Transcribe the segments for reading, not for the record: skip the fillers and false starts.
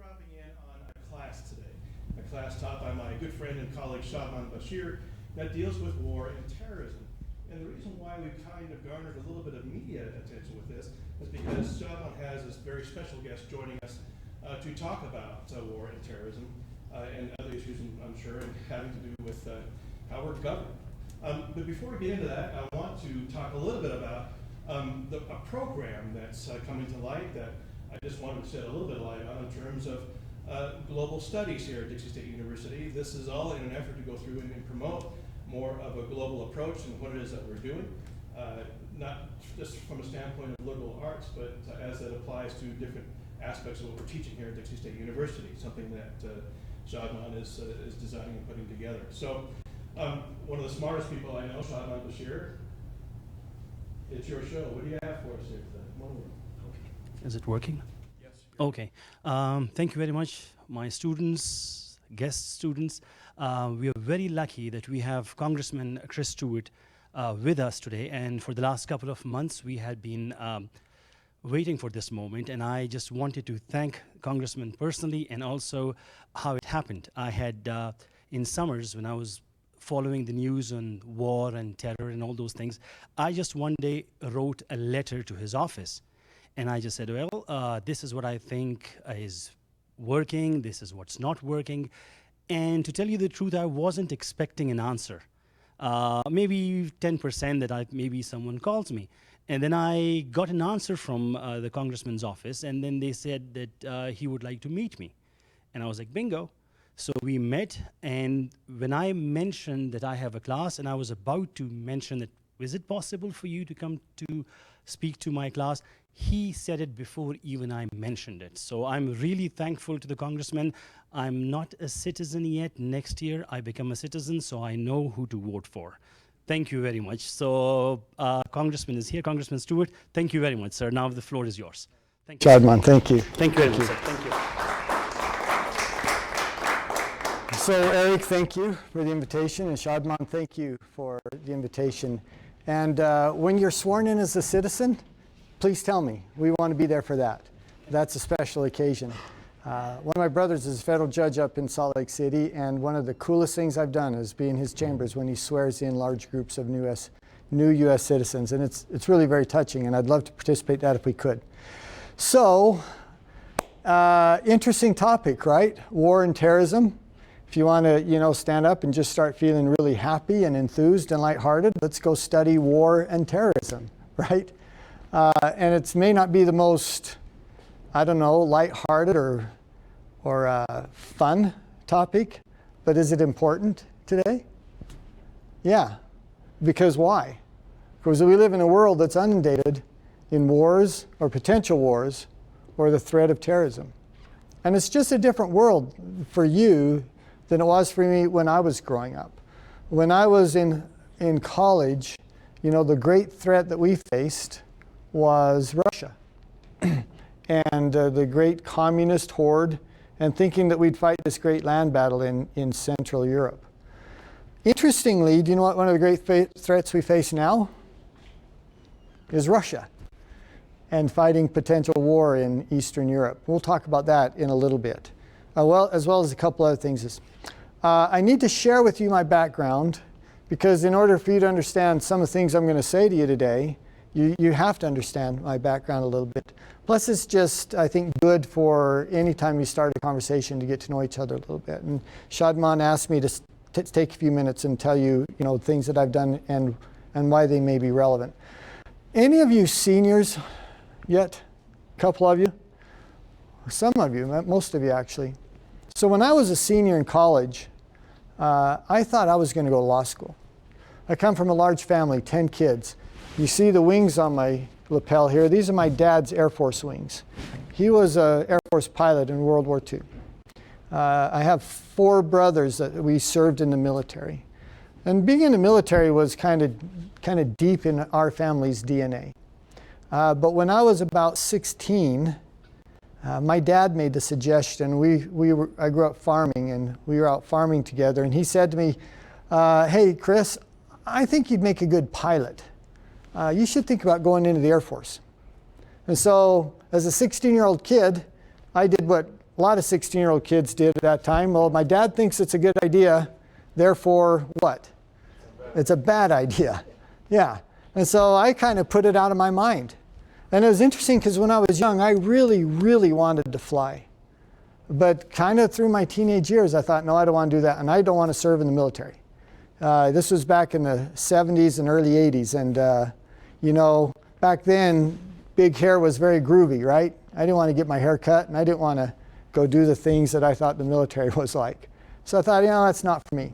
dropping in on a class today, a class taught by my good friend and colleague Shadman Bashir that deals with war and terrorism. And the reason why we've kind of garnered a little bit of media attention with this is because Shadman has this very special guest joining us to talk about war and terrorism and other issues, I'm sure, and having to do with how we're governed. But before we get into that, I want to talk a little bit about a program that's coming to light that I just wanted to shed a little bit of light on in terms of global studies here at Dixie State University. This is all in an effort to go through and promote more of a global approach in what it is that we're doing, not just from a standpoint of liberal arts, but as it applies to different aspects of what we're teaching here at Dixie State University, something that Shadman is designing and putting together. So one of the smartest people I know, Shadman Bashir, it's your show. What do you have for us here today? Come on over. Is it working? Yes. Okay. Thank you very much, my students, guest students. We are very lucky that we have Congressman Chris Stewart with us today. And for the last couple of months, we had been waiting for this moment. And I just wanted to thank Congressman personally and also how it happened. I had, in summers, when I was following the news on war and terror and all those things, I just one day wrote a letter to his office. And I just said, well, this is what I think is working, this is what's not working. And to tell you the truth, I wasn't expecting an answer. Maybe 10% that maybe someone calls me. And then I got an answer from the congressman's office, and then they said that he would like to meet me. And I was like, bingo. So we met, and when I mentioned that I have a class, and I was about to mention that, is it possible for you to come to speak to my class? He said it before even I mentioned it. So I'm really thankful to the congressman. I'm not a citizen yet. Next year I become a citizen, so I know who to vote for. Thank you very much. So Congressman is here, Congressman Stewart. Thank you very much, sir. Now the floor is yours. Thank you. Shadman, thank you. Thank you very much, sir. Thank you. So Eric, thank you for the invitation, and Shadman, thank you for the invitation. And when you're sworn in as a citizen, please tell me. We want to be there for that. That's a special occasion. One of my brothers is a federal judge up in Salt Lake City, and one of the coolest things I've done is be in his chambers when he swears in large groups of new U.S. citizens, and it's really very touching, and I'd love to participate in that if we could. So, interesting topic, right? War and terrorism. If you want to, stand up and just start feeling really happy and enthused and lighthearted, let's go study war and terrorism, right? And it may not be the most, lighthearted or fun topic, but is it important today? Yeah, because why? Because we live in a world that's inundated in wars or potential wars or the threat of terrorism. And it's just a different world for you than it was for me when I was growing up. When I was in college, the great threat that we faced was Russia and the great communist horde, and thinking that we'd fight this great land battle in Central Europe. Interestingly, do you know what one of the great threats we face now is Russia and fighting potential war in Eastern Europe. We'll talk about that in a little bit, as well as a couple other things. I need to share with you my background, because in order for you to understand some of the things I'm going to say to you today, you have to understand my background a little bit. Plus, it's just, I think, good for any time you start a conversation to get to know each other a little bit. And Shadman asked me to take a few minutes and tell you, things that I've done and why they may be relevant. Any of you seniors yet? A couple of you? Some of you, most of you actually. So when I was a senior in college, I thought I was going to go to law school. I come from a large family, 10 kids. You see the wings on my lapel here. These are my dad's Air Force wings. He was an Air Force pilot in World War II. I have 4 brothers that we served in the military. And being in the military was kind of deep in our family's DNA. But when I was about 16, my dad made the suggestion. I grew up farming, and we were out farming together. And he said to me, hey, Chris, I think you'd make a good pilot. You should think about going into the Air Force. And so, as a 16-year-old kid, I did what A lot of 16-year-old kids did at that time. Well, my dad thinks it's a good idea, therefore what? It's a bad idea. Yeah. And so I kind of put it out of my mind. And it was interesting because when I was young, I really, really wanted to fly. But kind of through my teenage years, I thought, no, I don't want to do that, and I don't want to serve in the military. This was back in the 70s and early 80s, and you know, back then, big hair was very groovy, right? I didn't want to get my hair cut, and I didn't want to go do the things that I thought the military was like. So I thought, you know, that's not for me.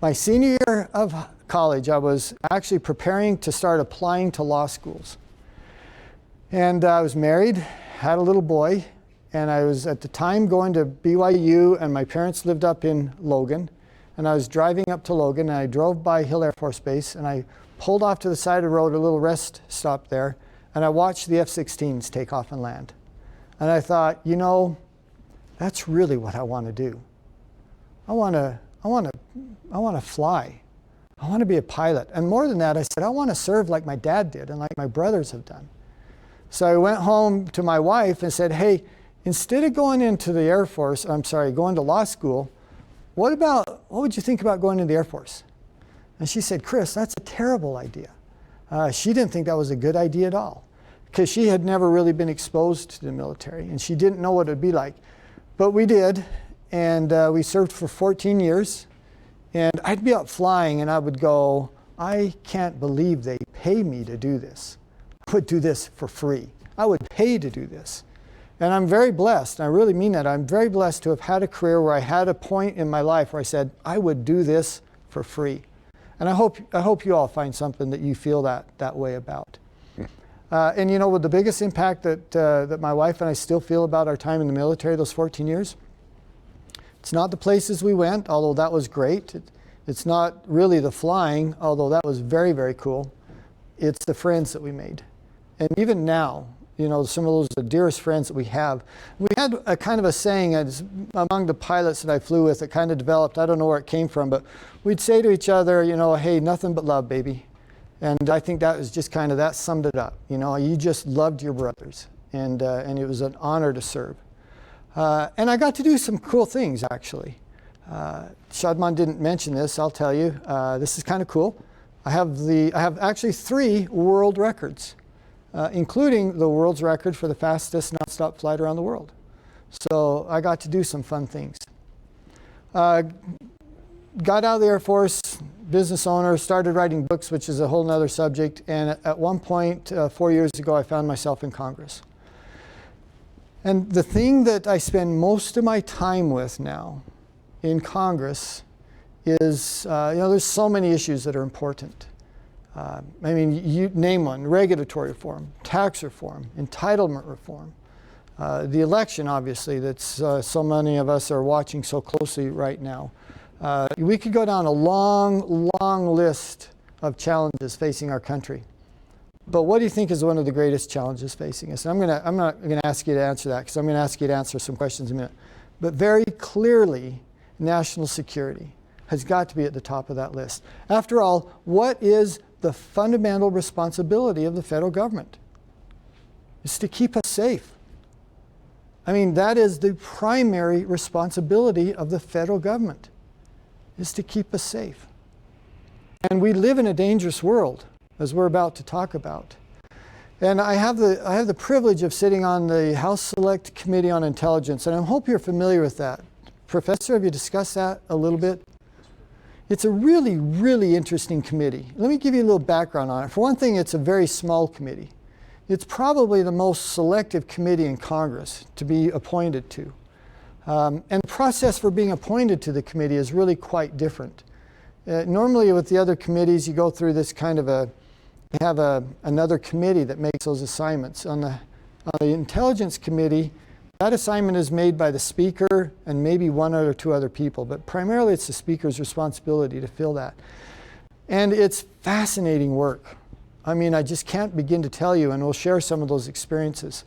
My senior year of college, I was actually preparing to start applying to law schools. And I was married, had a little boy, and I was at the time going to BYU, and my parents lived up in Logan. And I was driving up to Logan, and I drove by Hill Air Force Base, and I pulled off to the side of the road, a little rest stop there, and I watched the F-16s take off and land. And I thought, you know, that's really what I want to do. I want to fly. I want to be a pilot. And more than that, I said, I want to serve like my dad did and like my brothers have done. So I went home to my wife and said, hey, instead of going into the Air Force, going to law school, what would you think about going into the Air Force? And she said, Chris, that's a terrible idea. She didn't think that was a good idea at all because she had never really been exposed to the military and she didn't know what it would be like. But we did, and we served for 14 years. And I'd be out flying and I would go, I can't believe they pay me to do this. I would do this for free. I would pay to do this. And I'm very blessed, and I really mean that. I'm very blessed to have had a career where I had a point in my life where I said, I would do this for free. And I hope you all find something that you feel that way about. And you know what the biggest impact that my wife and I still feel about our time in the military, those 14 years? It's not the places we went, although that was great. It's not really the flying, although that was very, very cool. It's the friends that we made. And even now, you know, some of those are the dearest friends that we have. We had a kind of a saying among the pilots that I flew with that kind of developed, I don't know where it came from, but we'd say to each other, you know, hey, nothing but love, baby. And I think that was just kind of, that summed it up. You know, you just loved your brothers, and it was an honor to serve. And I got to do some cool things, actually. Shadman didn't mention this, I'll tell you. This is kind of cool. I have actually 3 world records, including the world's record for the fastest nonstop flight around the world. So I got to do some fun things. Got out of the Air Force, business owner, started writing books, which is a whole nother subject. And at one point, 4 years ago, I found myself in Congress. And the thing that I spend most of my time with now in Congress is, you know, there's so many issues that are important. I mean, you name one: regulatory reform, tax reform, entitlement reform, the election, obviously, that's so many of us are watching so closely right now. We could go down a long, long list of challenges facing our country. But what do you think is one of the greatest challenges facing us? And I'm not going to ask you to answer that, because I'm going to ask you to answer some questions in a minute. But very clearly, national security has got to be at the top of that list. After all, what is the fundamental responsibility of the federal government? It's to keep us safe. I mean, that is the primary responsibility of the federal government, is to keep us safe. And we live in a dangerous world, as we're about to talk about. And I have the privilege of sitting on the House Select Committee on Intelligence, and I hope you're familiar with that. Professor, have you discussed that a little bit? It's a really, really interesting committee. Let me give you a little background on it. For one thing, it's a very small committee. It's probably the most selective committee in Congress to be appointed to. And the process for being appointed to the committee is really quite different. Normally with the other committees, you go through this kind of another committee that makes those assignments. On the Intelligence Committee, that assignment is made by the Speaker and maybe 1 or 2 other people, but primarily it's the Speaker's responsibility to fill that. And it's fascinating work. I mean, I just can't begin to tell you, and we'll share some of those experiences.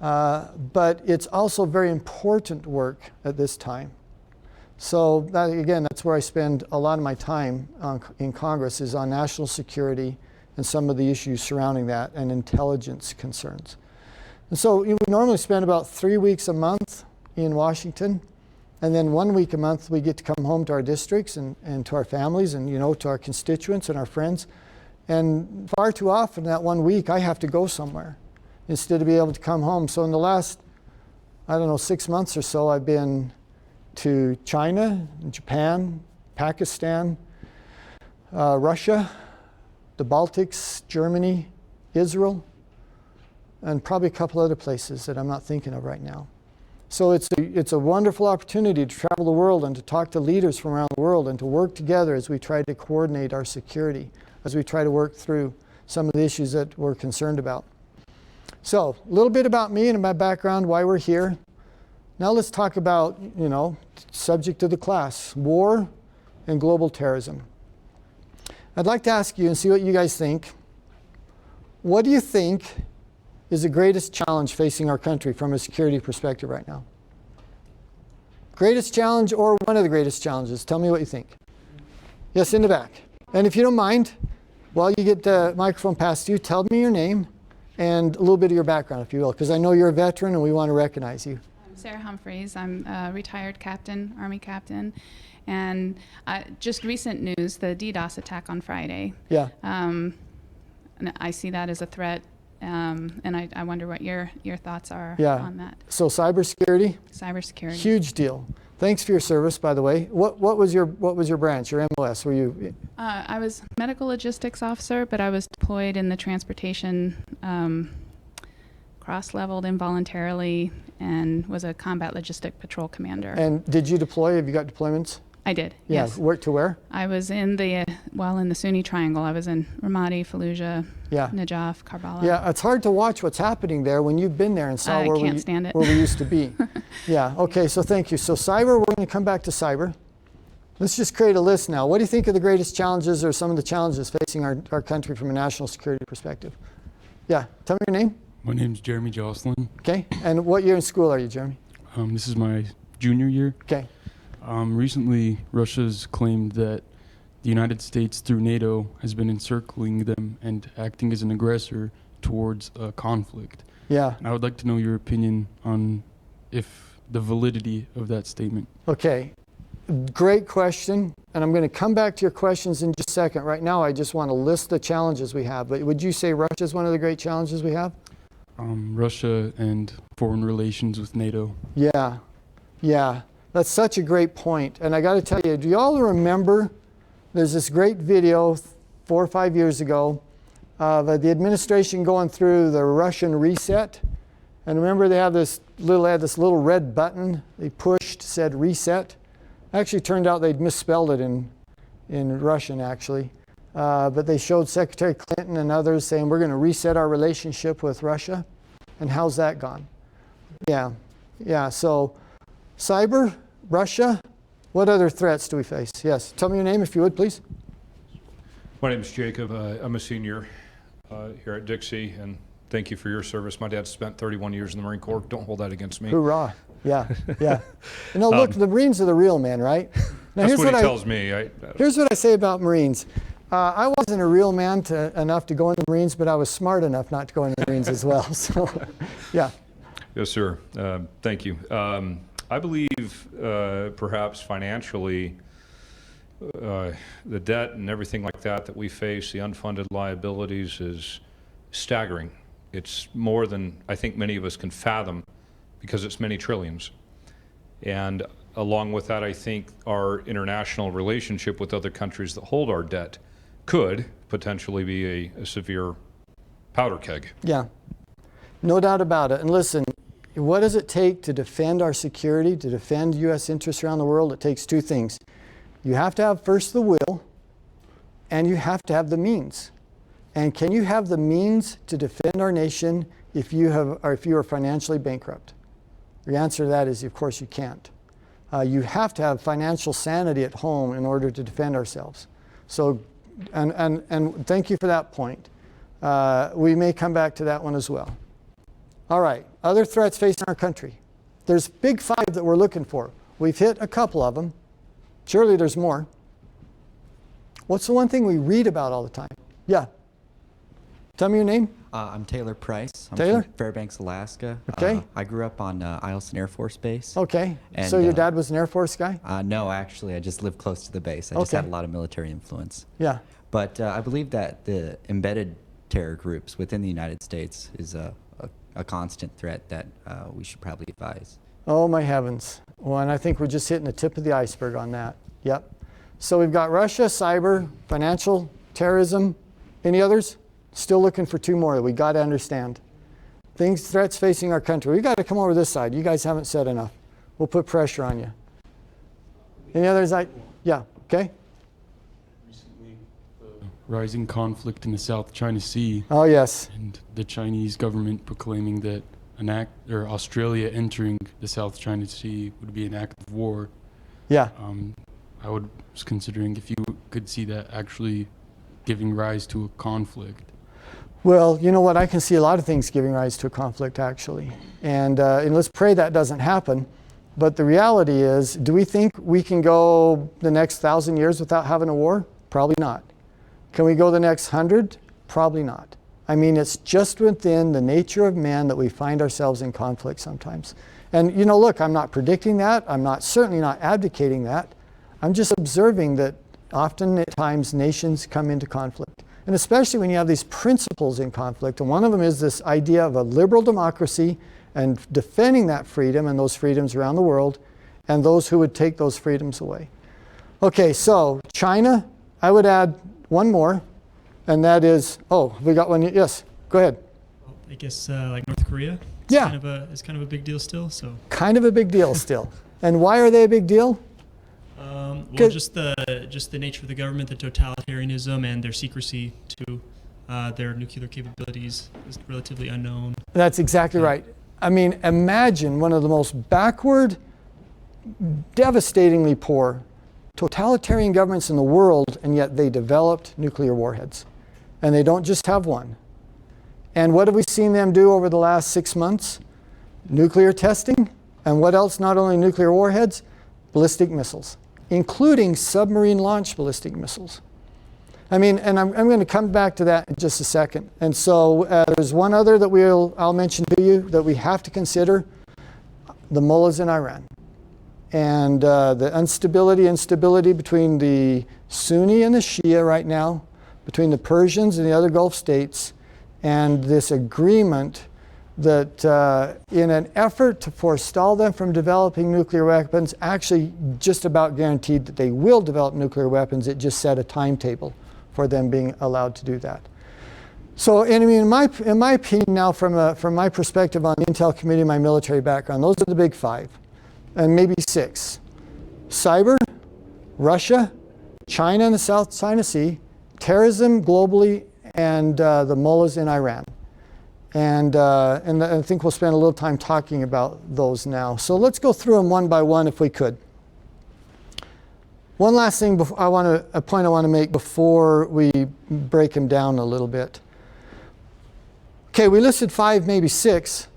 But it's also very important work at this time. So that, again, that's where I spend a lot of my time in Congress, is on national security and some of the issues surrounding that and intelligence concerns. And so we normally spend about 3 weeks a month in Washington. And then 1 week a month, we get to come home to our districts and to our families and, to our constituents and our friends. And far too often that 1 week, I have to go somewhere instead of being able to come home. So in the last, 6 months or so, I've been to China, Japan, Pakistan, Russia, the Baltics, Germany, Israel, and probably a couple other places that I'm not thinking of right now. So it's a wonderful opportunity to travel the world and to talk to leaders from around the world and to work together as we try to coordinate our security, as we try to work through some of the issues that we're concerned about. So a little bit about me and my background, why we're here. Now let's talk about, subject of the class, war and global terrorism. I'd like to ask you and see what you guys think. What do you think is the greatest challenge facing our country from a security perspective right now? Greatest challenge or one of the greatest challenges? Tell me what you think. Yes, in the back. And if you don't mind, while you get the microphone passed to you, tell me your name and a little bit of your background, if you will, because I know you're a veteran and we want to recognize you. I'm Sarah Humphreys. I'm a retired captain, Army captain. And just recent news, the DDoS attack on Friday. Yeah. And I see that as a threat. And I wonder what your thoughts are on that. So cybersecurity? Cybersecurity. Huge deal. Thanks for your service, by the way. What was your branch, your MOS? Were you? I was medical logistics officer, but I was deployed in the transportation, cross-leveled involuntarily, and was a combat logistic patrol commander. And did you deploy? Have you got deployments? I did. Yeah. Yes. Where to where? I was in the Sunni Triangle. I was in Ramadi, Fallujah, Yeah. Najaf, Karbala. Yeah, it's hard to watch what's happening there when you've been there and saw I where can't stand it. we used to be. Yeah. Okay. So thank you. So cyber, we're going to come back to cyber. Let's just create a list now. What do you think are the greatest challenges or some of the challenges facing our country from a national security perspective? Yeah. Tell me your name. My name's Jeremy Jocelyn. Okay. And what year in school are you, Jeremy? This is my junior year. Okay. Recently, Russia's claimed that the United States, through NATO, has been encircling them and acting as an aggressor towards a conflict. Yeah. And I would like to know your opinion on if the validity of that statement. Okay. Great question. And I'm going to come back to your questions in just a second. Right now, I just want to list the challenges we have. But would you say Russia is one of the great challenges we have? Russia and foreign relations with NATO. Yeah. Yeah. That's such a great point. And I got to tell you, do you all remember there's this great video 4 or 5 years ago of the administration going through the Russian reset? And remember they had this little red button they pushed, said reset. Actually turned out they'd misspelled it in Russian actually. But they showed Secretary Clinton and others saying we're going to reset our relationship with Russia. And how's that gone? Yeah. Yeah. So cyber, Russia, what other threats do we face? Yes, tell me your name if you would, please. My name is Jacob. I'm a senior here at Dixie, and thank you for your service. My dad spent 31 years in the Marine Corps. Don't hold that against me. Hoorah. Yeah, yeah. Look, the Marines are the real men, right? Now, that's what he tells me. Here's what I say about Marines. I wasn't a real man enough to go into the Marines, but I was smart enough not to go into the Marines as well. So, yeah. Yes, sir. Thank you. I believe perhaps financially, the debt and everything like that we face, the unfunded liabilities is staggering. It's more than I think many of us can fathom because it's many trillions. And along with that, I think our international relationship with other countries that hold our debt could potentially be a severe powder keg. Yeah, no doubt about it. And listen, what does it take to defend our security, to defend U.S. interests around the world? It takes two things. You have to have first the will, and you have to have the means. And can you have the means to defend our nation if you are financially bankrupt? The answer to that is, of course, you can't. You have to have financial sanity at home in order to defend ourselves. So, and thank you for that point. We may come back to that one as well. All right, other threats facing our country. There's big five that we're looking for. We've hit a couple of them. Surely there's more. What's the one thing we read about all the time? Yeah. Tell me your name. I'm Taylor Price. I'm Taylor? from Fairbanks, Alaska. Okay. I grew up on Eielson Air Force Base. Okay. And, So your dad was an Air Force guy? No, actually, I just lived close to the base. I just Okay. had a lot of military influence. Yeah. But I believe that the embedded terror groups within the United States is a constant threat that we should probably advise. Oh my heavens. Well, and I think we're just hitting the tip of the iceberg on that. Yep. So we've got Russia, cyber, financial, terrorism. Any others? Still looking for 2 more that we got to understand. Threats facing our country. We got to come over this side. You guys haven't said enough. We'll put pressure on you. Any others? Yeah. Okay. Recently, the rising conflict in the South China Sea Oh yes. and the Chinese government proclaiming that Australia entering the South China Sea would be an act of war. Yeah. I was considering if you could see that actually giving rise to a conflict. Well, you know what? I can see a lot of things giving rise to a conflict, actually. And let's pray that doesn't happen. But the reality is, do we think we can go the next 1,000 years without having a war? Probably not. Can we go the next 100? Probably not. I mean, it's just within the nature of man that we find ourselves in conflict sometimes. And, you know, look, I'm not predicting that. I'm certainly not advocating that. I'm just observing that often at times nations come into conflict. And especially when you have these principles in conflict. And one of them is this idea of a liberal democracy and defending that freedom and those freedoms around the world, and those who would take those freedoms away. Okay, so China, I would add one more, and that is, we got one. Yes, go ahead. Well, I guess like North Korea. Yeah. It's kind of a big deal still. So. Kind of a big deal still. And why are they a big deal? Well, just the nature of the government, the totalitarianism, and their secrecy to their nuclear capabilities is relatively unknown. That's exactly right. I mean, imagine one of the most backward, devastatingly poor, totalitarian governments in the world, and yet they developed nuclear warheads. And they don't just have one. And what have we seen them do over the last 6 months? Nuclear testing. And what else? Not only nuclear warheads, ballistic missiles, including submarine-launched ballistic missiles. I mean, and I'm going to come back to that in just a second. And so there's one other that I'll mention to you that we have to consider, the mullahs in Iran. And the instability between the Sunni and the Shia right now, between the Persians and the other Gulf states, and this agreement that in an effort to forestall them from developing nuclear weapons, actually just about guaranteed that they will develop nuclear weapons. It just set a timetable for them being allowed to do that. So, and I mean, in my opinion now, from my perspective on the Intel Committee, my military background, those are the big 5, and maybe 6. Cyber, Russia, China and the South China Sea, terrorism globally, and the mullahs in Iran. And I think we'll spend a little time talking about those now. So let's go through them one by one if we could. One last thing a point I want to make before we break them down a little bit. Okay, we listed 5, maybe 6.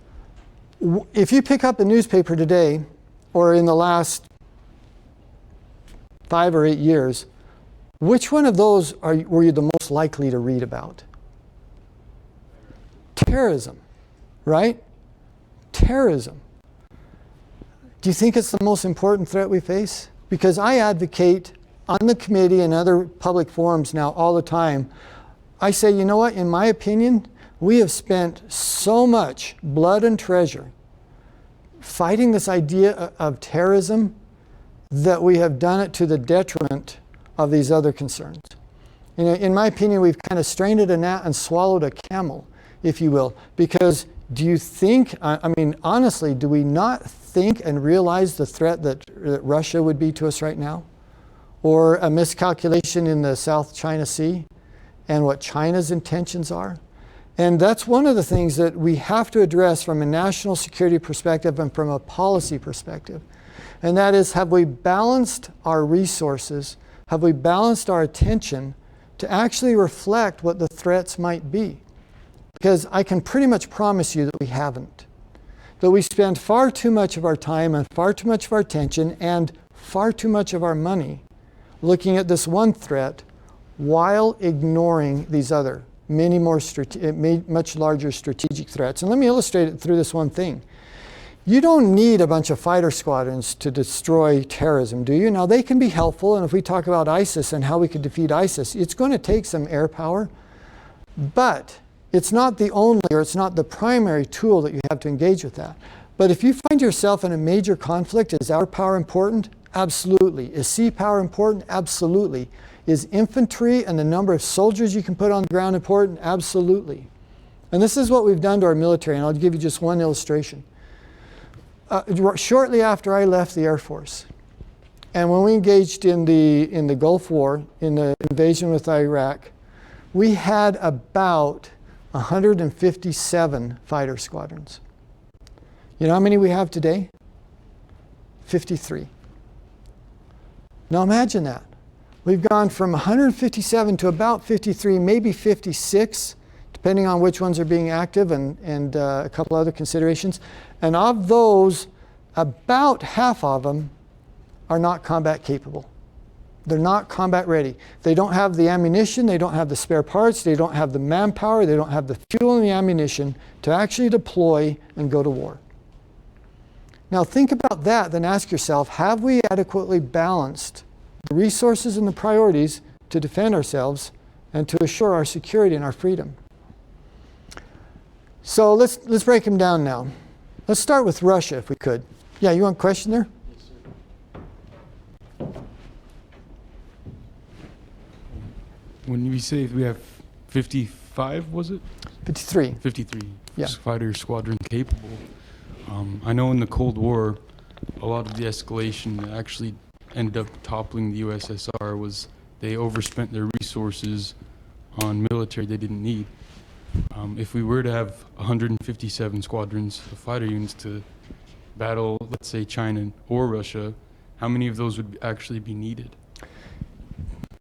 If you pick up a newspaper today, or in the last 5 or 8 years, which one of those were you the most likely to read about? Terrorism, right? Terrorism. Do you think it's the most important threat we face? Because I advocate on the committee and other public forums now all the time. I say, you know what, in my opinion, we have spent so much blood and treasure fighting this idea of terrorism that we have done it to the detriment of these other concerns. You know, in my opinion, we've kind of strained at a gnat and swallowed a camel, if you will, because do you think, I mean, honestly, do we not think and realize the threat that Russia would be to us right now? Or a miscalculation in the South China Sea and what China's intentions are? And that's one of the things that we have to address from a national security perspective and from a policy perspective. And that is, have we balanced our resources? Have we balanced our attention to actually reflect what the threats might be? Because I can pretty much promise you that we haven't. That we spend far too much of our time and far too much of our attention and far too much of our money looking at this one threat while ignoring these other many more much larger strategic threats. And let me illustrate it through this one thing. You don't need a bunch of fighter squadrons to destroy terrorism, do you? Now, they can be helpful, and if we talk about ISIS and how we could defeat ISIS, it's going to take some air power, but it's not the only, or it's not the primary tool that you have to engage with that. But if you find yourself in a major conflict, is air power important? Absolutely. Is sea power important? Absolutely. Is infantry and the number of soldiers you can put on the ground important? Absolutely. And this is what we've done to our military, and I'll give you just one illustration. Shortly after I left the Air Force, and when we engaged in the Gulf War, in the invasion with Iraq, we had about 157 fighter squadrons. You know how many we have today? 53. Now imagine that. We've gone from 157 to about 53, maybe 56, depending on which ones are being active and a couple other considerations. And of those, about half of them are not combat capable. They're not combat ready. They don't have the ammunition, they don't have the spare parts, they don't have the manpower, they don't have the fuel and the ammunition to actually deploy and go to war. Now think about that, then ask yourself, have we adequately balanced the resources and the priorities to defend ourselves and to assure our security and our freedom? So let's break them down now. Let's start with Russia, if we could. Yeah, you want a question there? Yes, sir. When we say we have 55, was it? 53. 53 Yeah. fighter squadron capable. I know in the Cold War, a lot of the escalation that actually ended up toppling the USSR was they overspent their resources on military they didn't need. If we were to have 157 squadrons of fighter units to battle, let's say, China or Russia, how many of those would actually be needed?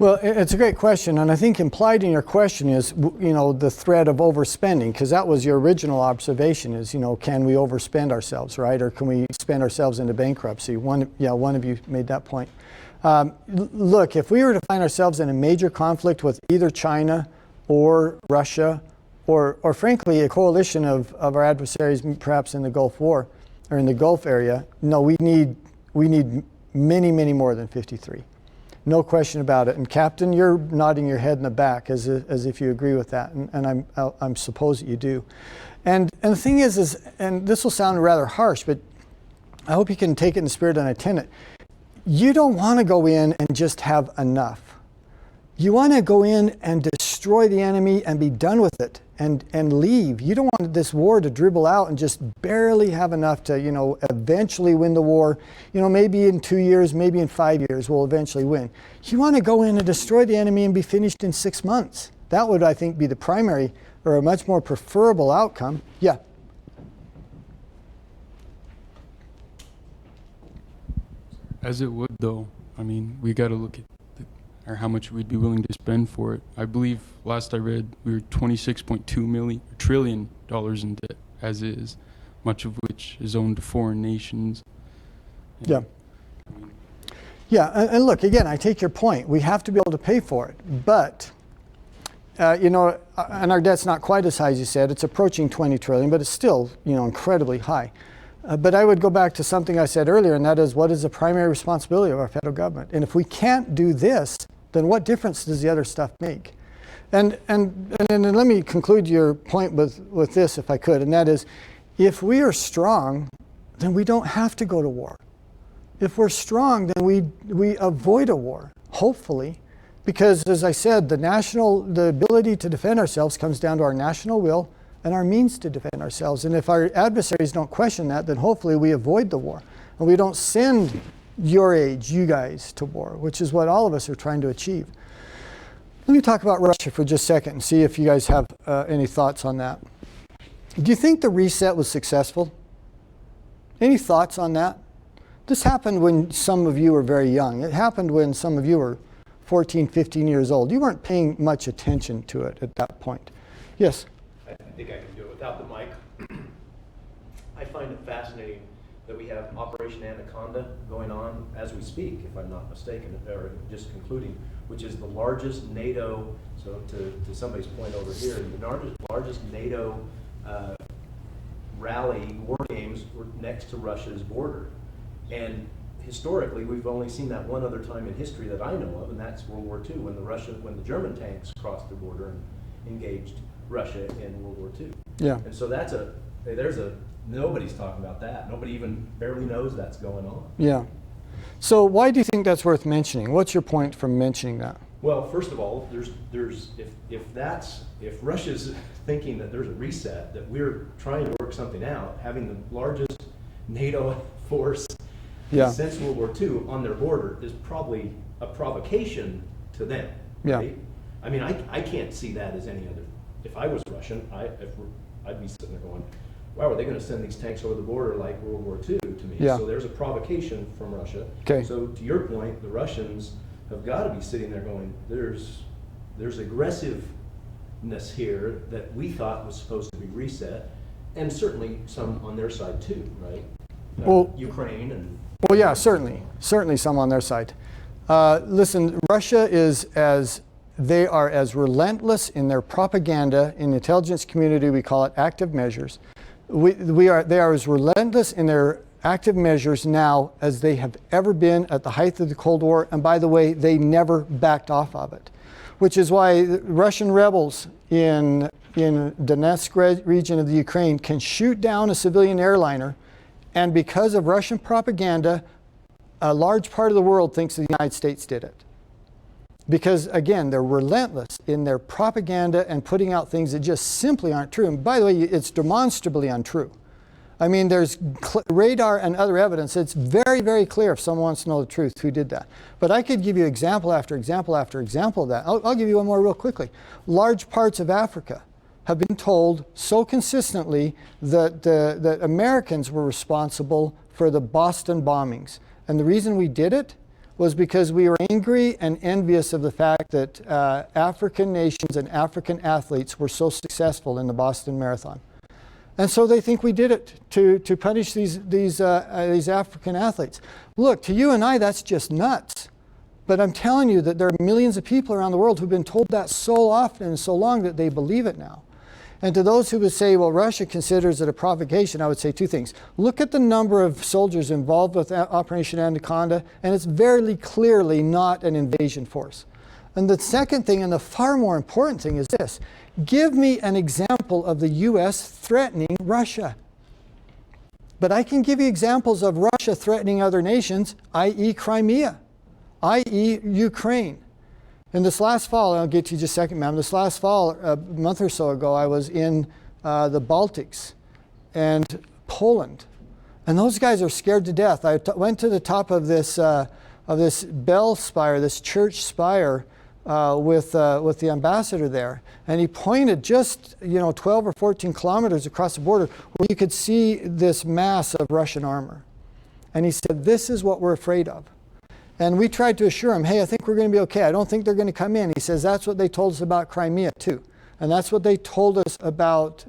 Well, it's a great question, and I think implied in your question is, the threat of overspending, because that was your original observation is, can we overspend ourselves, right? Or can we spend ourselves into bankruptcy? One of you made that point. Look, if we were to find ourselves in a major conflict with either China or Russia, or frankly, a coalition of our adversaries, perhaps in the Gulf War, or in the Gulf area, no, we need many, many more than 53. No question about it. And Captain, you're nodding your head in the back as if you agree with that, and I'm supposed that you do. And the thing is, and this will sound rather harsh, but I hope you can take it in the spirit and intend it. You don't want to go in and just have enough. You want to go in and destroy the enemy and be done with it and leave. You don't want this war to dribble out and just barely have enough to, eventually win the war. Maybe in 2 years, maybe in 5 years, we'll eventually win. You want to go in and destroy the enemy and be finished in 6 months. That would, I think, be the primary or a much more preferable outcome. Yeah. As it would, though, we got to look at or how much we'd be willing to spend for it. I believe last I read we were $26.2 trillion in debt as is, much of which is owned to foreign nations. Yeah. Yeah, and look, again, I take your point. We have to be able to pay for it, but and our debt's not quite as high as you said. It's approaching 20 trillion, but it's still, incredibly high. But I would go back to something I said earlier, and that is, what is the primary responsibility of our federal government? And if we can't do this, then what difference does the other stuff make? And let me conclude your point with this, if I could, and that is, if we are strong, then we don't have to go to war. If we're strong, then we avoid a war, hopefully, because, as I said, the ability to defend ourselves comes down to our national will and our means to defend ourselves. And if our adversaries don't question that, then hopefully we avoid the war. And we don't send you guys, to war, which is what all of us are trying to achieve. Let me talk about Russia for just a second and see if you guys have any thoughts on that. Do you think the reset was successful? Any thoughts on that? This happened when some of you were very young. It happened when some of you were 14, 15 years old. You weren't paying much attention to it at that point. Yes? I think I can do it without the mic. I find it fascinating that we have Operation Anaconda going on as we speak, if I'm not mistaken, or just concluding, which is the largest NATO, so to somebody's point over here, the largest NATO rally, war games were next to Russia's border. And historically, we've only seen that one other time in history that I know of, and that's World War II, when the German tanks crossed the border and engaged Russia in World War II. Yeah. And so nobody's talking about that. Nobody even barely knows that's going on. Yeah. So why do you think that's worth mentioning? What's your point from mentioning that? Well, first of all, if Russia's thinking that there's a reset, that we're trying to work something out, having the largest NATO force since World War II on their border is probably a provocation to them. Right? I mean, I can't see that as any other. If I was Russian, I'd be sitting there going, wow, are they going to send these tanks over the border like World War II to me? Yeah. So there's a provocation from Russia. Okay. So to your point, the Russians have got to be sitting there going, there's aggressiveness here that we thought was supposed to be reset, and certainly some on their side too, right? Ukraine and... Well, yeah, certainly some on their side. Listen, Russia they are as relentless in their propaganda. In the intelligence community, we call it active measures. They are as relentless in their active measures now as they have ever been at the height of the Cold War. And by the way, they never backed off of it, which is why the Russian rebels in Donetsk region of the Ukraine can shoot down a civilian airliner. And because of Russian propaganda, a large part of the world thinks the United States did it. Because again, they're relentless in their propaganda and putting out things that just simply aren't true. And by the way, it's demonstrably untrue. I mean, there's radar and other evidence. It's very, very clear if someone wants to know the truth who did that. But I could give you example after example after example of that. I'll give you one more real quickly. Large parts of Africa have been told so consistently that Americans were responsible for the Boston bombings. And the reason we did it was because we were angry and envious of the fact that African nations and African athletes were so successful in the Boston Marathon. And so they think we did it to punish these African athletes. Look, to you and I, that's just nuts. But I'm telling you that there are millions of people around the world who've been told that so often and so long that they believe it now. And to those who would say, well, Russia considers it a provocation, I would say two things. Look at the number of soldiers involved with Operation Anaconda, and it's very clearly not an invasion force. And the second thing, and the far more important thing, is this. Give me an example of the U.S. threatening Russia. But I can give you examples of Russia threatening other nations, i.e. Crimea, i.e. Ukraine. And this last fall, and I'll get to you just a second, ma'am, this last fall, a month or so ago, I was in the Baltics and Poland. And those guys are scared to death. I went to the top of this bell spire, this church spire, with the ambassador there. And he pointed just 12 or 14 kilometers across the border where you could see this mass of Russian armor. And he said, this is what we're afraid of. And we tried to assure him, hey, I think we're going to be okay. I don't think they're going to come in. He says, that's what they told us about Crimea, too. And that's what they told us about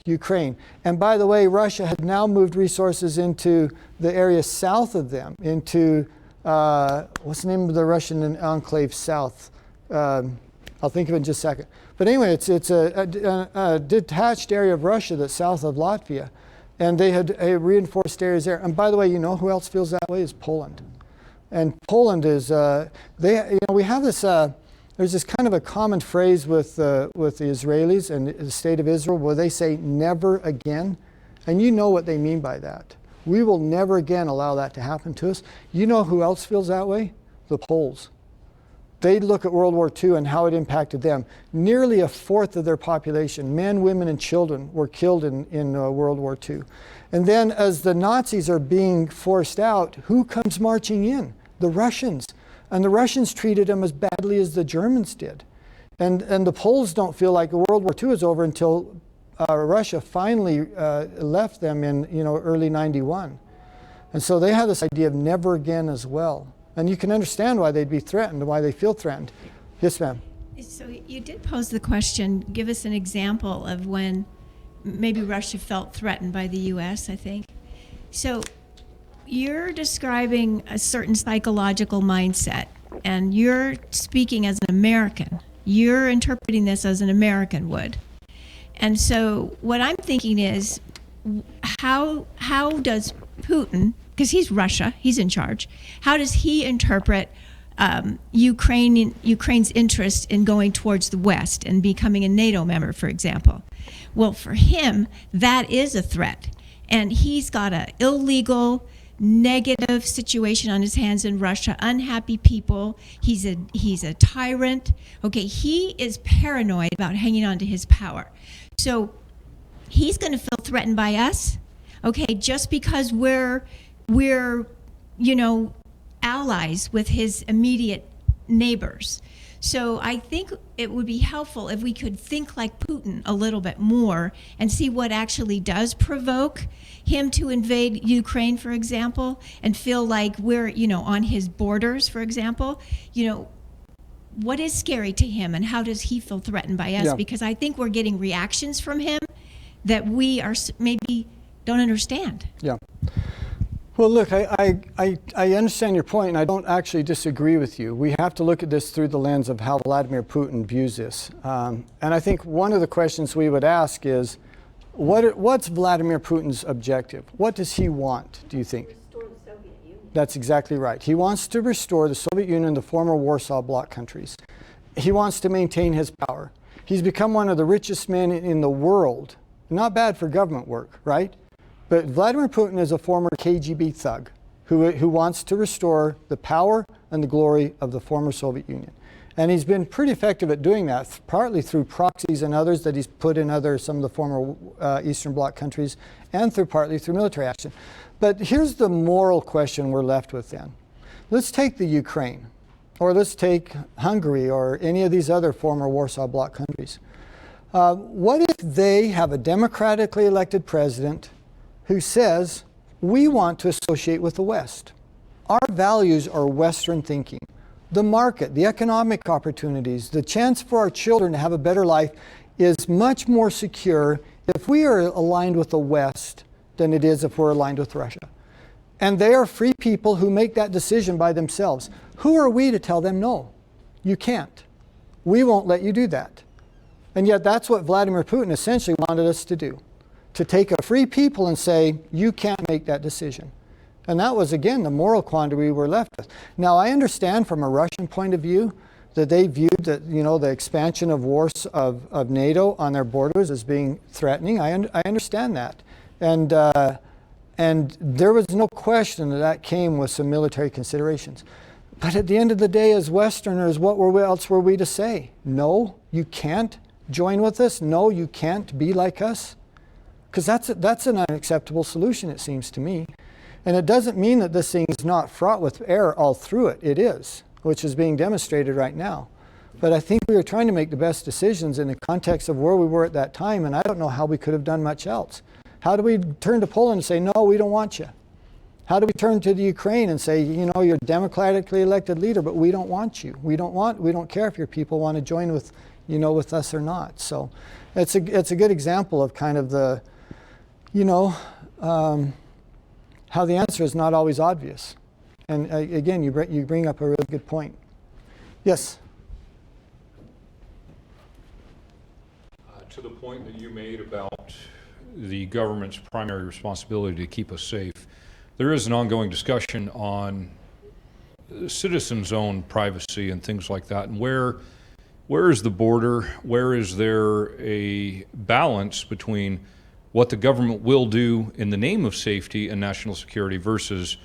Ukraine. And by the way, Russia had now moved resources into the area south of them, into, what's the name of the Russian enclave south? I'll think of it in just a second. But anyway, it's a detached area of Russia that's south of Latvia. And they had reinforced areas there. And by the way, you know who else feels that way? Is Poland. And Poland is, we have this, there's this kind of a common phrase with the Israelis and the state of Israel where they say never again. And you know what they mean by that. We will never again allow that to happen to us. You know who else feels that way? The Poles. They look at World War II and how it impacted them. Nearly a fourth of their population, men, women, and children, were killed in World War II. And then as the Nazis are being forced out, who comes marching in? The Russians. And the Russians treated them as badly as the Germans did. And the Poles don't feel like World War II is over until Russia finally left them in early '91. And so they have this idea of never again as well. And you can understand why they'd be threatened, why they feel threatened. Yes, ma'am. So you did pose the question, give us an example of when maybe Russia felt threatened by the U.S., I think. So you're describing a certain psychological mindset, and you're speaking as an American. You're interpreting this as an American would. And so what I'm thinking is, how does Putin, because he's Russia, he's in charge, how does he interpret Ukraine's interest in going towards the West and becoming a NATO member, for example? Well, for him, that is a threat. And he's got an illegal, negative situation on his hands in Russia, unhappy people. He's a tyrant. Okay, he is paranoid about hanging on to his power. So he's going to feel threatened by us, okay, just because we're allies with his immediate neighbors. So I think it would be helpful if we could think like Putin a little bit more and see what actually does provoke him to invade Ukraine, for example, and feel like we're, on his borders, for example. What is scary to him, and how does he feel threatened by us? Yeah. Because I think we're getting reactions from him that we are maybe don't understand. Yeah. Well, look, I understand your point, and I don't actually disagree with you. We have to look at this through the lens of how Vladimir Putin views this. And I think one of the questions we would ask is, what's Vladimir Putin's objective? What does he want, do you think? Restore the Soviet Union. That's exactly right. He wants to restore the Soviet Union, the former Warsaw Bloc countries. He wants to maintain his power. He's become one of the richest men in the world. Not bad for government work, right? But Vladimir Putin is a former KGB thug who wants to restore the power and the glory of the former Soviet Union. And he's been pretty effective at doing that, partly through proxies and others that he's put in some of the former Eastern Bloc countries, and partly through military action. But here's the moral question we're left with then. Let's take the Ukraine, or let's take Hungary, or any of these other former Warsaw Bloc countries. What if they have a democratically elected president who says, we want to associate with the West. Our values are Western thinking. The market, the economic opportunities, the chance for our children to have a better life is much more secure if we are aligned with the West than it is if we're aligned with Russia. And they are free people who make that decision by themselves. Who are we to tell them no? You can't. We won't let you do that. And yet that's what Vladimir Putin essentially wanted us to do. To take a free people and say, you can't make that decision. And that was, again, the moral quandary we were left with. Now, I understand from a Russian point of view that they viewed that, the expansion of of NATO on their borders as being threatening. I understand that. And there was no question that came with some military considerations. But at the end of the day, as Westerners, what else were we to say? No, you can't join with us. No, you can't be like us. Because that's an unacceptable solution, it seems to me. And it doesn't mean that this thing is not fraught with error all through it. It is, which is being demonstrated right now. But I think we were trying to make the best decisions in the context of where we were at that time, and I don't know how we could have done much else. How do we turn to Poland and say, no, we don't want you? How do we turn to the Ukraine and say, you're a democratically elected leader, but we don't want you. We don't care if your people want to join with us or not. So it's a good example of kind of the, how the answer is not always obvious. And again, you bring up a really good point. Yes? To the point that you made about the government's primary responsibility to keep us safe, there is an ongoing discussion on citizens' own privacy and things like that. And where is the border? Where is there a balance between what the government will do in the name of safety and national security versus,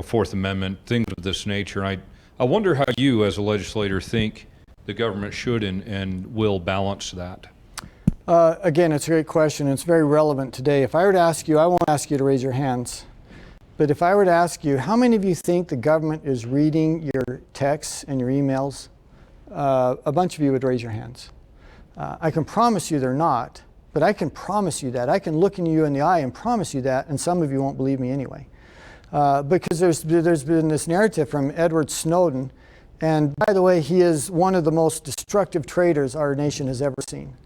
Fourth Amendment, things of this nature? I wonder how you, as a legislator, think the government should and will balance that. Again, it's a great question. It's very relevant today. If I were to ask you, I won't ask you to raise your hands, but if I were to ask you, how many of you think the government is reading your texts and your emails? A bunch of you would raise your hands. I can promise you they're not. But I can promise you that. I can look you in the eye and promise you that, and some of you won't believe me anyway. Because there's been this narrative from Edward Snowden, and by the way, he is one of the most destructive traitors our nation has ever seen.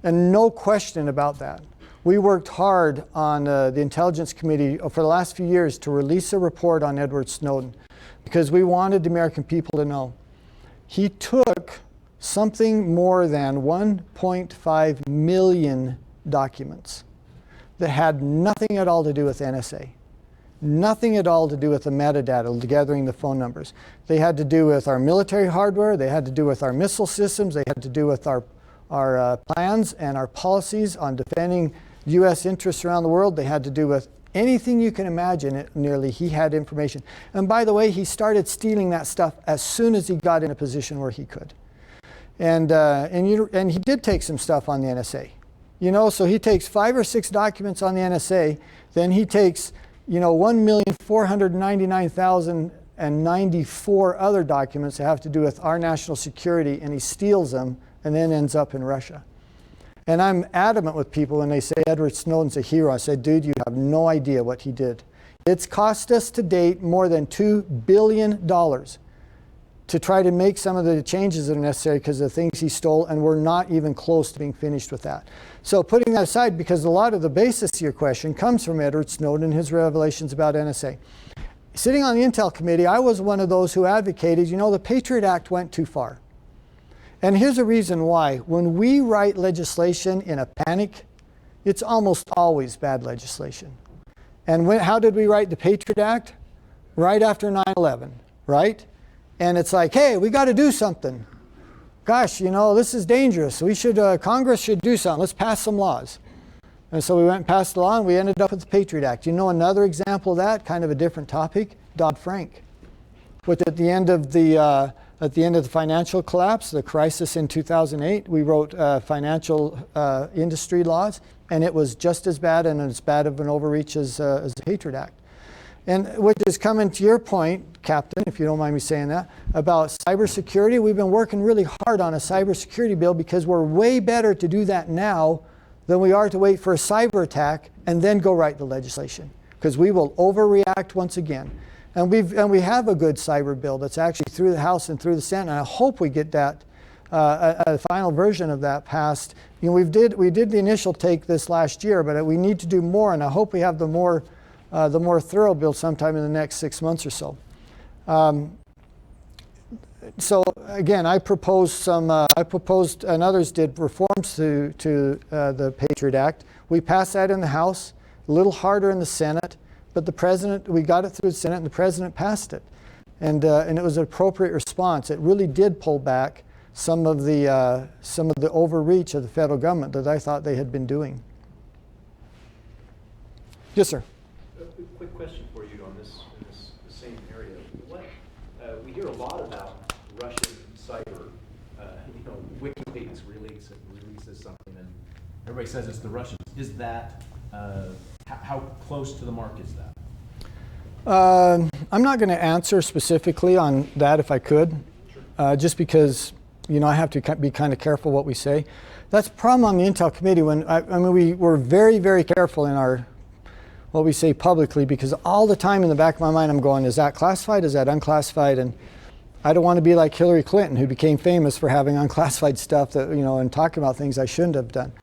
And no question about that. We worked hard on the Intelligence Committee for the last few years to release a report on Edward Snowden because we wanted the American people to know. He took something more than 1.5 million documents that had nothing at all to do with NSA. Nothing at all to do with the metadata, gathering the phone numbers. They had to do with our military hardware, they had to do with our missile systems, they had to do with our plans and our policies on defending U.S. interests around the world. They had to do with anything you can imagine, nearly, he had information. And by the way, he started stealing that stuff as soon as he got in a position where he could. And he did take some stuff on the NSA. You know, so he takes 5 or 6 documents on the NSA, then he takes 1,499,094 other documents that have to do with our national security, and he steals them and then ends up in Russia. And I'm adamant with people when they say Edward Snowden's a hero. I say, dude, you have no idea what he did. It's cost us to date more than $2 billion to try to make some of the changes that are necessary because of the things he stole, and we're not even close to being finished with that. So putting that aside, because a lot of the basis to your question comes from Edward Snowden and his revelations about NSA. Sitting on the Intel Committee, I was one of those who advocated, the Patriot Act went too far. And here's a reason why. When we write legislation in a panic, it's almost always bad legislation. And how did we write the Patriot Act? Right after 9/11, right? And it's like, hey, we got to do something. Gosh, this is dangerous. Congress should do something. Let's pass some laws. And so we went and passed the law, and we ended up with the Patriot Act. Another example of that, kind of a different topic, Dodd-Frank. Which at the end of the financial collapse, the crisis in 2008, we wrote financial industry laws, and it was just as bad and as bad of an overreach as the Patriot Act. And which is coming to your point, Captain, if you don't mind me saying that, about cybersecurity. We've been working really hard on a cybersecurity bill because we're way better to do that now than we are to wait for a cyber attack and then go write the legislation, because we will overreact once again. And we have a good cyber bill that's actually through the House and through the Senate, and I hope we get that a final version of that passed. We did the initial take this last year, but we need to do more, and I hope we have the more thorough bill sometime in the next 6 months or so. So again, I proposed and others did reforms to the Patriot Act. We passed that in the House, a little harder in the Senate, but we got it through the Senate, and the President passed it. And it was an appropriate response. It really did pull back some of the overreach of the federal government that I thought they had been doing. Yes, sir. Quick question for you on this same area. We hear a lot about Russian cyber. WikiLeaks releases something, and everybody says it's the Russians. Is that how close to the mark is that? I'm not going to answer specifically on that if I could, just because I have to be kind of careful what we say. That's the problem on the Intel Committee. We were very, very careful in what we say publicly, because all the time in the back of my mind I'm going, is that classified? Is that unclassified? And I don't want to be like Hillary Clinton, who became famous for having unclassified stuff that and talking about things I shouldn't have done.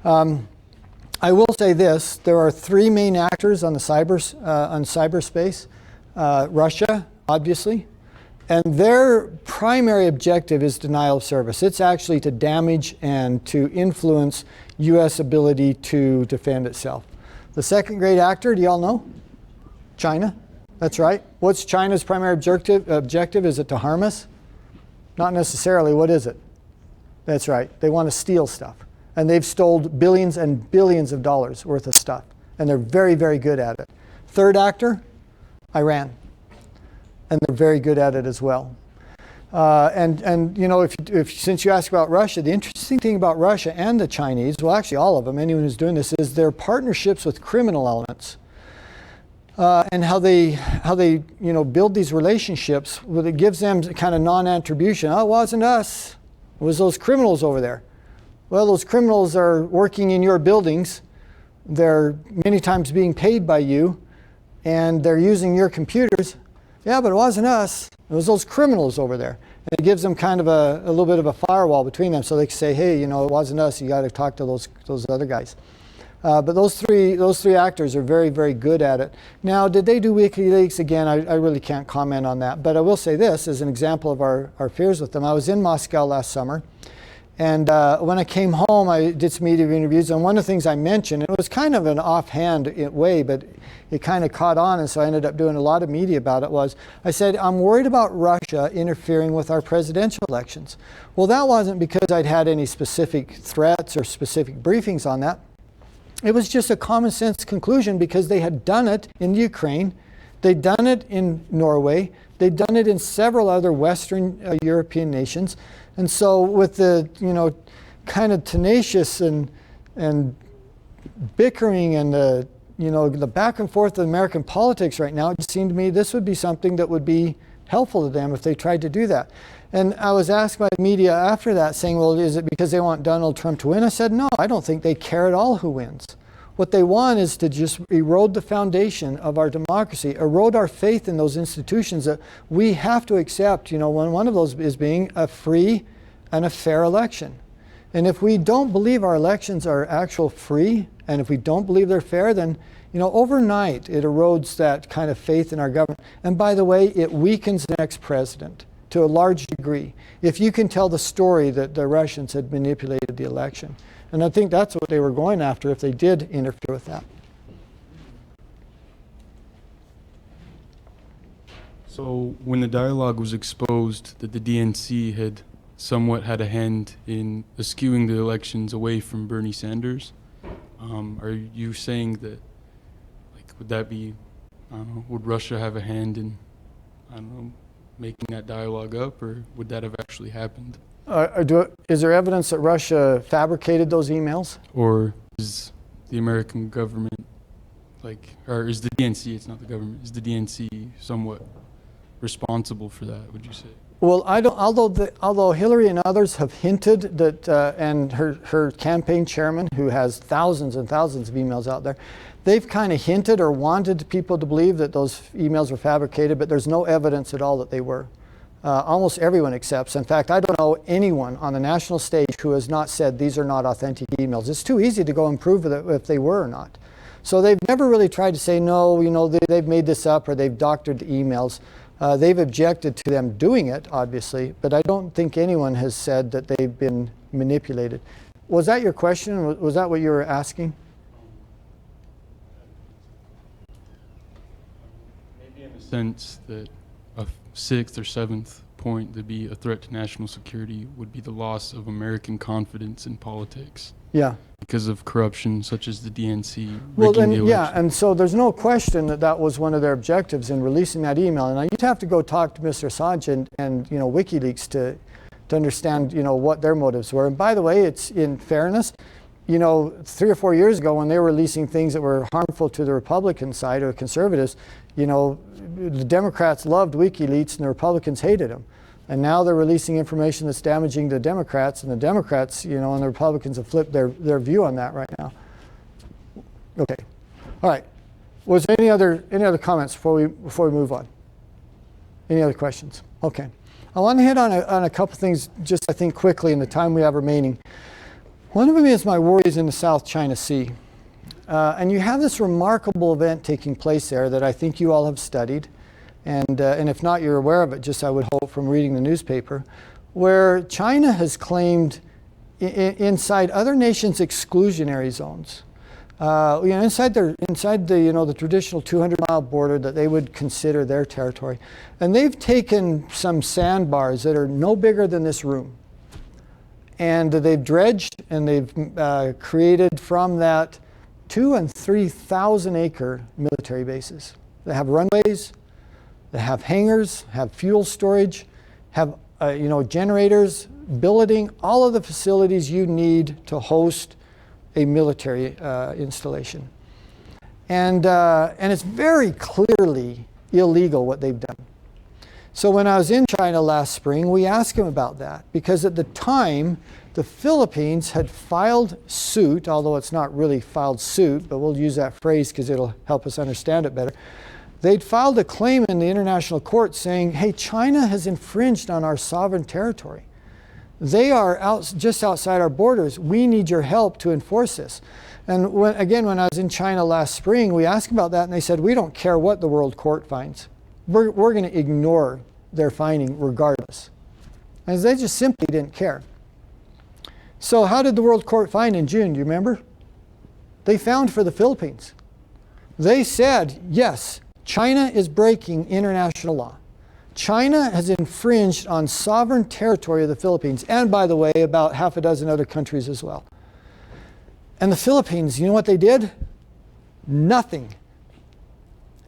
I will say this: there are 3 main actors on cyberspace. Russia, obviously, and their primary objective is denial of service. It's actually to damage and to influence U.S. ability to defend itself. The second great actor, do you all know? China. That's right. What's China's primary objective? Is it to harm us? Not necessarily. What is it? That's right. They want to steal stuff. And they've stole billions and billions of dollars worth of stuff. And they're very, very good at it. Third actor, Iran. And they're very good at it as well. Since you asked about Russia, the interesting thing about Russia and the Chinese, well, actually all of them, anyone who's doing this, is their partnerships with criminal elements, and how they build these relationships. Well, it gives them kind of non-attribution. Oh, it wasn't us; it was those criminals over there. Well, those criminals are working in your buildings. They're many times being paid by you, and they're using your computers. Yeah, but it wasn't us. It was those criminals over there. And it gives them kind of a little bit of a firewall between them, so they can say, hey, it wasn't us. You got to talk to those other guys. But those three actors are very, very good at it. Now, did they do WikiLeaks? Again, I really can't comment on that. But I will say this as an example of our fears with them. I was in Moscow last summer. And when I came home, I did some media interviews. And one of the things I mentioned, it was kind of an offhand way, but it kind of caught on. And so I ended up doing a lot of media about it, was I said, I'm worried about Russia interfering with our presidential elections. Well, that wasn't because I'd had any specific threats or specific briefings on that. It was just a common sense conclusion because they had done it in Ukraine. They'd done it in Norway. They'd done it in several other Western European nations. And so with the, kind of tenacious and bickering and the back and forth of American politics right now, it just seemed to me this would be something that would be helpful to them if they tried to do that. And I was asked by the media after that saying, well, is it because they want Donald Trump to win? I said, no, I don't think they care at all who wins. What they want is to just erode the foundation of our democracy, erode our faith in those institutions that we have to accept, when one of those is being a free and a fair election. And if we don't believe our elections are actual free, and if we don't believe they're fair, then, overnight it erodes that kind of faith in our government. And by the way, it weakens the next president to a large degree, if you can tell the story that the Russians had manipulated the election. And I think that's what they were going after if they did interfere with that. So when the dialogue was exposed that the DNC had somewhat had a hand in eschewing the elections away from Bernie Sanders, are you saying that, would that be, would Russia have a hand in, making that dialogue up, or would that have actually happened? Is there evidence that Russia fabricated those emails? Or is the American government, or is the DNC, it's not the government, is the DNC somewhat responsible for that, would you say? Well, I don't. Although Hillary and others have hinted that, and her campaign chairman, who has thousands and thousands of emails out there, they've kind of hinted or wanted people to believe that those emails were fabricated, but there's no evidence at all that they were. Almost everyone accepts. In fact, I don't know anyone on the national stage who has not said these are not authentic emails. It's too easy to go and prove if they were or not. So they've never really tried to say, no, they've made this up or they've doctored the emails. They've objected to them doing it, obviously, but I don't think anyone has said that they've been manipulated. Was that your question? Was that what you were asking? Maybe in the sense that a sixth or seventh point to be a threat to national security would be the loss of American confidence in politics. Yeah. Because of corruption such as the DNC. Well, then, yeah, and so there's no question that that was one of their objectives in releasing that email. And you'd have to go talk to Mr. Assange and WikiLeaks to understand, what their motives were. And by the way, it's in fairness, 3 or 4 years ago when they were releasing things that were harmful to the Republican side or conservatives, the Democrats loved WikiLeaks and the Republicans hated them. And now they're releasing information that's damaging the Democrats, and the Democrats, and the Republicans have flipped their view on that right now. Okay, all right. Was there any other comments before we move on? Any other questions? Okay, I want to hit on a couple things just I think quickly in the time we have remaining. One of them is my worries in the South China Sea, and you have this remarkable event taking place there that I think you all have studied. And if not, you're aware of it, just I would hope from reading the newspaper, where China has claimed inside other nations' exclusionary zones, inside the traditional 200-mile border that they would consider their territory, and they've taken some sandbars that are no bigger than this room, and they've dredged and they've created from that 2,000 and 3,000 acre military bases. They have runways. They have hangars, have fuel storage, have generators, billeting, all of the facilities you need to host a military installation. And it's very clearly illegal what they've done. So when I was in China last spring, we asked him about that because at the time, the Philippines had filed suit, although it's not really filed suit, but we'll use that phrase because it'll help us understand it better. They'd filed a claim in the international court saying, hey, China has infringed on our sovereign territory. They are just outside our borders. We need your help to enforce this. And when I was in China last spring, we asked about that, and they said, we don't care what the World Court finds. We're going to ignore their finding regardless. And they just simply didn't care. So how did the World Court find in June? Do you remember? They found for the Philippines. They said, yes, China is breaking international law. China has infringed on sovereign territory of the Philippines, and by the way, about half a dozen other countries as well. And the Philippines, you know what they did? Nothing.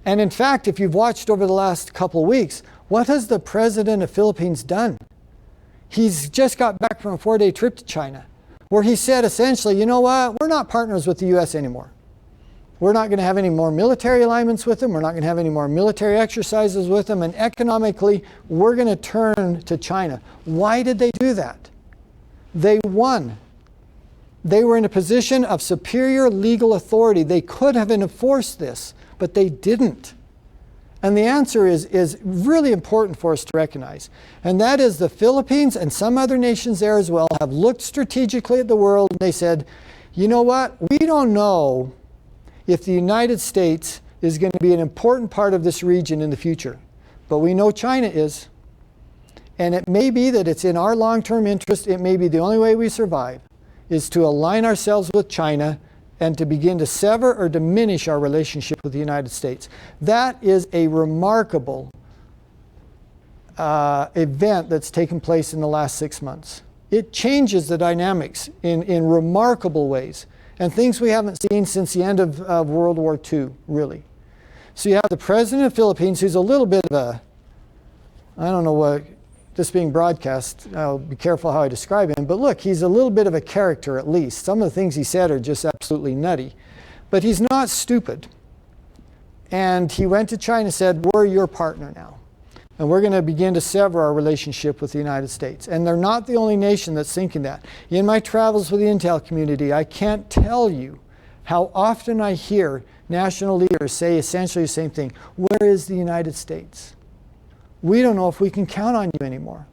And in fact, if you've watched over the last couple of weeks, what has the president of Philippines done? He's just got back from a 4-day trip to China, where he said essentially, you know what, we're not partners with the US anymore. We're not going to have any more military alignments with them. We're not going to have any more military exercises with them. And economically, we're going to turn to China. Why did they do that? They won. They were in a position of superior legal authority. They could have enforced this, but they didn't. And the answer is really important for us to recognize. And that is the Philippines and some other nations there as well have looked strategically at the world, and they said, you know what, we don't know if the United States is going to be an important part of this region in the future. But we know China is. And it may be that it's in our long-term interest, it may be the only way we survive, is to align ourselves with China and to begin to sever or diminish our relationship with the United States. That is a remarkable event that's taken place in the last 6 months. It changes the dynamics in remarkable ways, and things we haven't seen since the end of World War II, really. So you have the president of the Philippines, who's a little bit of a, I don't know what, this being broadcast, I'll be careful how I describe him, but look, he's a little bit of a character at least. Some of the things he said are just absolutely nutty. But he's not stupid. And he went to China and said, we're your partner now. And we're going to begin to sever our relationship with the United States. And they're not the only nation that's thinking that. In my travels with the intel community, I can't tell you how often I hear national leaders say essentially the same thing. Where is the United States? We don't know if we can count on you anymore.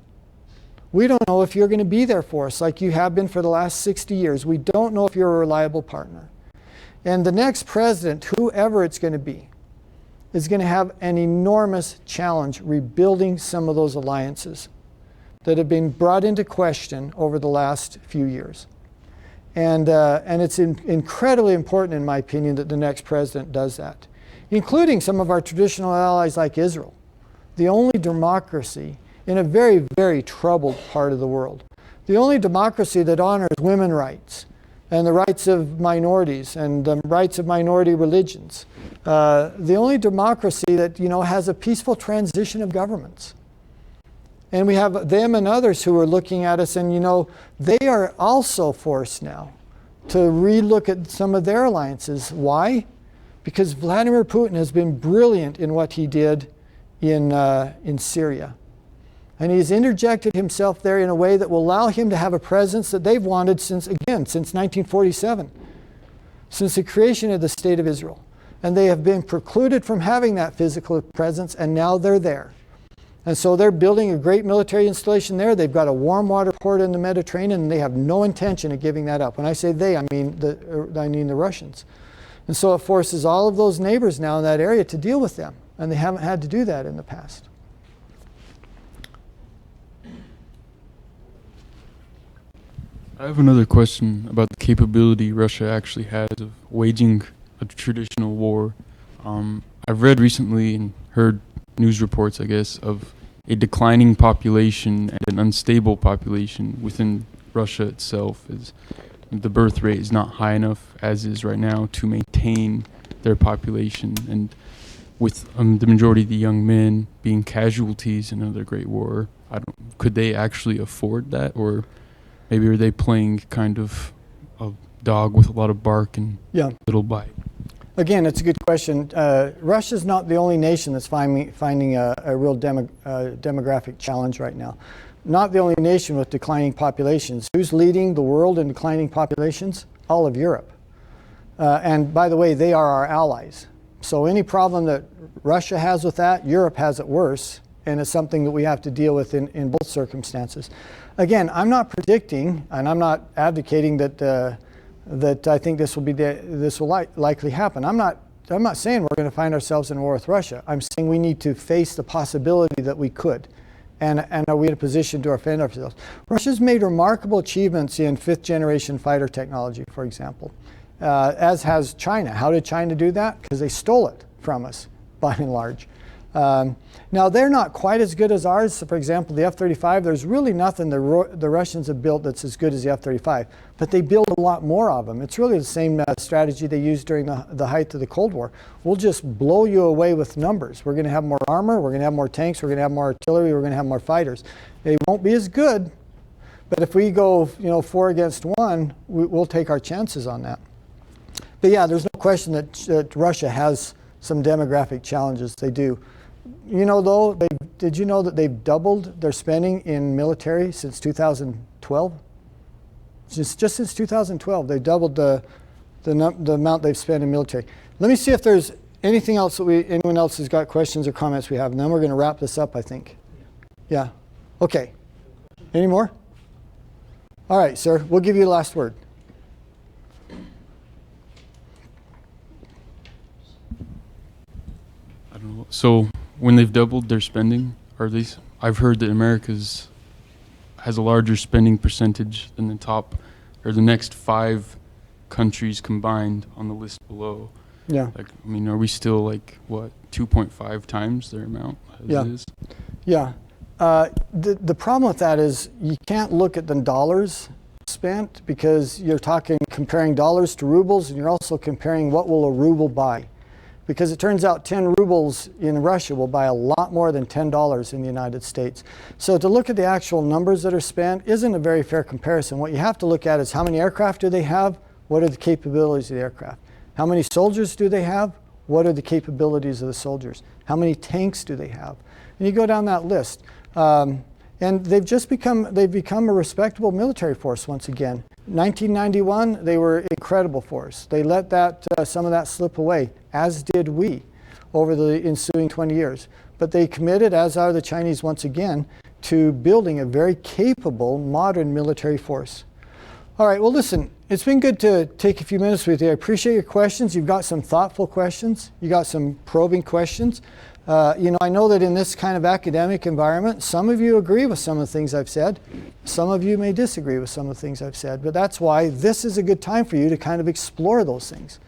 We don't know if you're going to be there for us like you have been for the last 60 years. We don't know if you're a reliable partner. And the next president, whoever it's going to be, is going to have an enormous challenge rebuilding some of those alliances that have been brought into question over the last few years. And it's incredibly important, in my opinion, that the next president does that, including some of our traditional allies like Israel, the only democracy in a very, very troubled part of the world, the only democracy that honors women's rights and the rights of minorities and the rights of minority religions, the only democracy that has a peaceful transition of governments. And we have them and others who are looking at us, and they are also forced now to relook at some of their alliances. Why? Because Vladimir Putin has been brilliant in what he did in Syria. And he's interjected himself there in a way that will allow him to have a presence that they've wanted since 1947, since the creation of the State of Israel. And they have been precluded from having that physical presence, and now they're there. And so they're building a great military installation there. They've got a warm water port in the Mediterranean, and they have no intention of giving that up. When I say they, I mean the Russians. And so it forces all of those neighbors now in that area to deal with them. And they haven't had to do that in the past. I have another question about the capability Russia actually has of waging a traditional war. I've read recently and heard news reports, I guess, of a declining population and an unstable population within Russia itself. The birth rate is not high enough, as is right now, to maintain their population. And with the majority of the young men being casualties in another great war, could they actually afford that? Or maybe are they playing kind of a dog with a lot of bark and little bite? Again, it's a good question. Russia's not the only nation that's finding a real demographic challenge right now. Not the only nation with declining populations. Who's leading the world in declining populations? All of Europe. And by the way, they are our allies. So any problem that Russia has with that, Europe has it worse, and it's something that we have to deal with in both circumstances. Again, I'm not predicting, and I'm not advocating that that I think this will likely happen. I'm not saying we're going to find ourselves in a war with Russia. I'm saying we need to face the possibility that we could. And are we in a position to defend ourselves? Russia's made remarkable achievements in 5th-generation fighter technology, for example, as has China. How did China do that? Because they stole it from us, by and large. Now, they're not quite as good as ours. So, for example, the F-35, there's really nothing the Russians have built that's as good as the F-35, but they build a lot more of them. It's really the same strategy they used during the height of the Cold War. We'll just blow you away with numbers. We're going to have more armor, we're going to have more tanks, we're going to have more artillery, we're going to have more fighters. They won't be as good, but if we go 4 against 1, we'll take our chances on that. But yeah, there's no question that Russia has some demographic challenges. They do. You know, though, did you know that they've doubled their spending in military since 2012? Just since 2012, they've doubled the amount they've spent in military. Let me see if there's anything else that anyone else has got questions or comments we have, and then we're going to wrap this up, I think. Yeah. Okay. Any more? All right, sir. We'll give you the last word. I don't know. So when they've doubled their spending, I've heard that America's has a larger spending percentage than the top or the next 5 countries combined on the list below. Yeah. Like, I mean, are we still like what 2.5 times their amount as Yeah. it is? Yeah. The problem with that is you can't look at the dollars spent because you're comparing dollars to rubles, and you're also comparing what will a ruble buy. Because it turns out 10 rubles in Russia will buy a lot more than $10 in the United States. So to look at the actual numbers that are spent isn't a very fair comparison. What you have to look at is how many aircraft do they have? What are the capabilities of the aircraft? How many soldiers do they have? What are the capabilities of the soldiers? How many tanks do they have? And you go down that list. And they've become a respectable military force once again. 1991, they were incredible for us. They let some of that slip away, as did we, over the ensuing 20 years. But they committed, as are the Chinese once again, to building a very capable, modern military force. All right, well, listen, it's been good to take a few minutes with you. I appreciate your questions. You've got some thoughtful questions. You got some probing questions. I know that in this kind of academic environment, some of you agree with some of the things I've said. Some of you may disagree with some of the things I've said, but that's why this is a good time for you to kind of explore those things.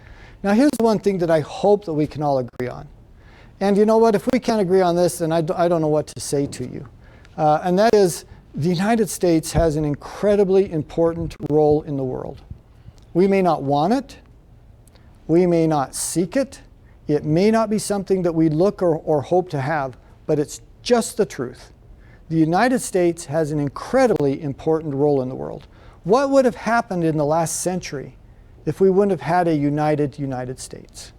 Now, here's one thing that I hope that we can all agree on. And you know what? If we can't agree on this, then I don't know what to say to you. And that is, the United States has an incredibly important role in the world. We may not want it. We may not seek it. It may not be something that we look or hope to have, but it's just the truth. The United States has an incredibly important role in the world. What would have happened in the last century if we wouldn't have had a united United States?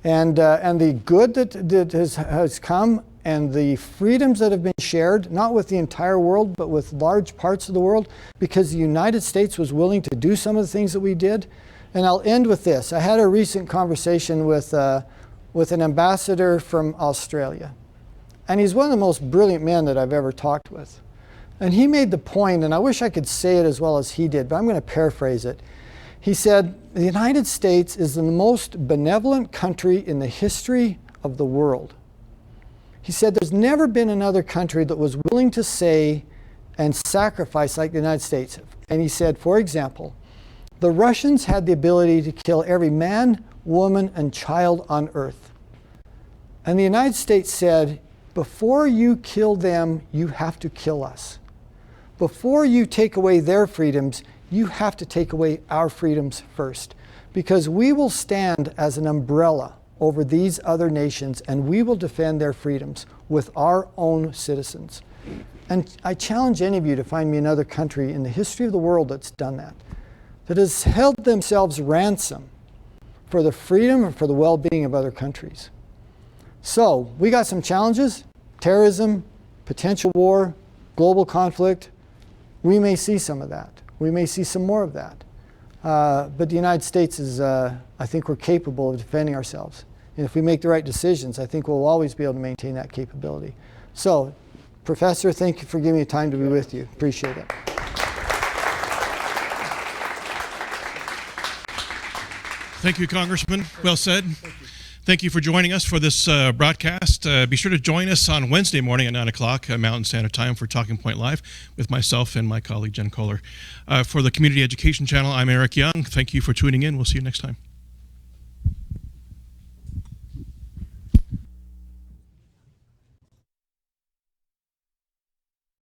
And the good that has come and the freedoms that have been shared, not with the entire world, but with large parts of the world, because the United States was willing to do some of the things that we did. And I'll end with this. I had a recent conversation with an ambassador from Australia. And he's one of the most brilliant men that I've ever talked with. And he made the point, and I wish I could say it as well as he did, but I'm going to paraphrase it. He said, the United States is the most benevolent country in the history of the world. He said there's never been another country that was willing to say and sacrifice like the United States. And he said, for example, the Russians had the ability to kill every man, woman, and child on earth. And the United States said, before you kill them, you have to kill us. Before you take away their freedoms, you have to take away our freedoms first. Because we will stand as an umbrella over these other nations, and we will defend their freedoms with our own citizens. And I challenge any of you to find me another country in the history of the world that's done that has held themselves ransom for the freedom and for the well-being of other countries. So, we got some challenges: terrorism, potential war, global conflict. We may see some of that. We may see some more of that. But the United States is, I think we're capable of defending ourselves. And if we make the right decisions, I think we'll always be able to maintain that capability. So, Professor, thank you for giving me time to be with you. Appreciate it. Thank you, Congressman. Well said. Thank you for joining us for this broadcast. Be sure to join us on Wednesday morning at 9 o'clock Mountain Standard Time for Talking Point Live with myself and my colleague Jen Kohler. For the Community Education Channel, I'm Eric Young. Thank you for tuning in. We'll see you next time.